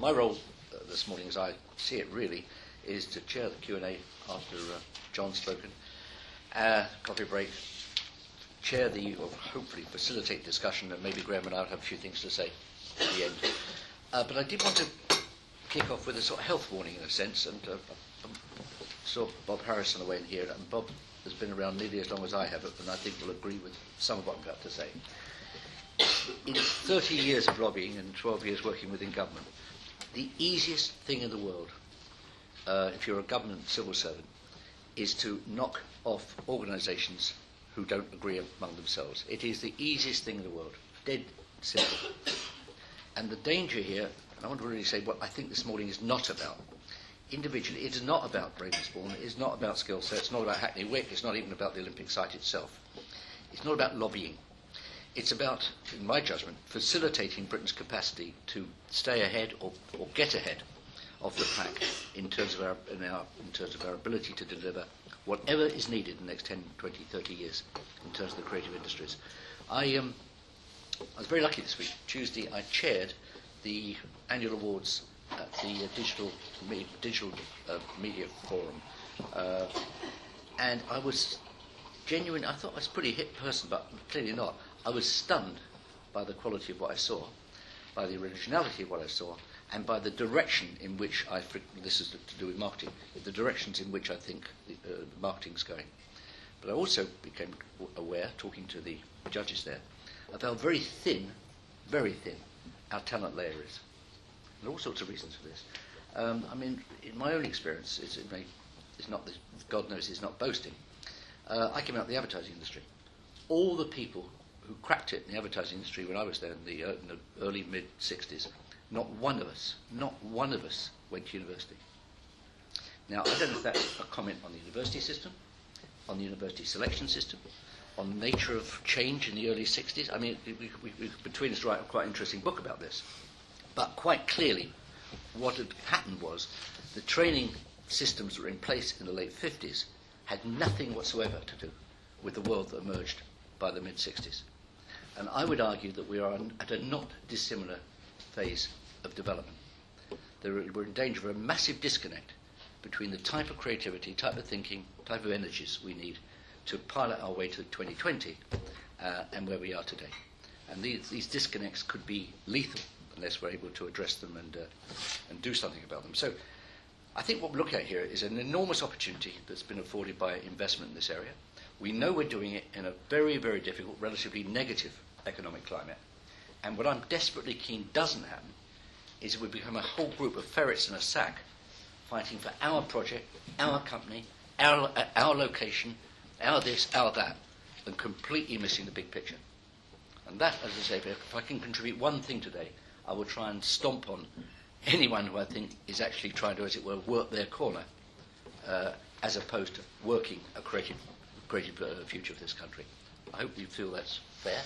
My role this morning, as I see it really, is to chair the Q&A after John's spoken, coffee break, chair or hopefully facilitate discussion, and maybe Graham and I will have a few things to say at the end. But I did want to kick off with a sort of health warning in a sense, and saw Bob Harrison away in here, and Bob has been around nearly as long as I have, and I think will agree with some of what I'm about to say. In 30 years of lobbying and 12 years working within government, the easiest thing in the world, if you're a government civil servant, is to knock off organisations who don't agree among themselves. It is the easiest thing in the world, dead simple. And the danger here, and I want to really say what I think this morning is not about. Individually, it is not about Ravensbourne, it is not about skill set, it's not about Hackney Wick, it's not even about the Olympic site itself. It's not about lobbying. It's about, in my judgment, facilitating Britain's capacity to stay ahead or get ahead of the pack in terms of our ability to deliver whatever is needed in the next 10, 20, 30 years in terms of the creative industries. I was very lucky this week. Tuesday, I chaired the annual awards at the Digital Media Forum. And I was genuine. I thought I was a pretty hip person, but clearly not. I was stunned by the quality of what I saw, by the originality of what I saw, and by the direction in which this is to do with marketing, the directions in which I think the marketing's going. But I also became aware, talking to the judges there, of how very thin our talent layer is. There are all sorts of reasons for this. I mean, in my own experience, it's not, God knows it's not boasting. I came out of the advertising industry. All the people who cracked it in the advertising industry when I was there in the early, mid-60s, not one of us went to university. Now, I don't know if that's a comment on the university system, on the university selection system, on the nature of change in the early 60s. I mean, we between us write a quite interesting book about this. But quite clearly, what had happened was the training systems that were in place in the late 50s had nothing whatsoever to do with the world that emerged by the mid-60s. And I would argue that we are at a not dissimilar phase of development. We're in danger of a massive disconnect between the type of creativity, type of thinking, type of energies we need to pilot our way to 2020 and where we are today. And these disconnects could be lethal unless we're able to address them and do something about them. So I think what we look at here is an enormous opportunity that's been afforded by investment in this area. We know we're doing it in a very, very difficult, relatively negative economic climate. And what I'm desperately keen doesn't happen is we become a whole group of ferrets in a sack fighting for our project, our company, our location, our this, our that, and completely missing the big picture. And that, as I say, if I can contribute one thing today, I will try and stomp on anyone who I think is actually trying to, as it were, work their corner, as opposed to working a creative future of this country. I hope you feel that's fair.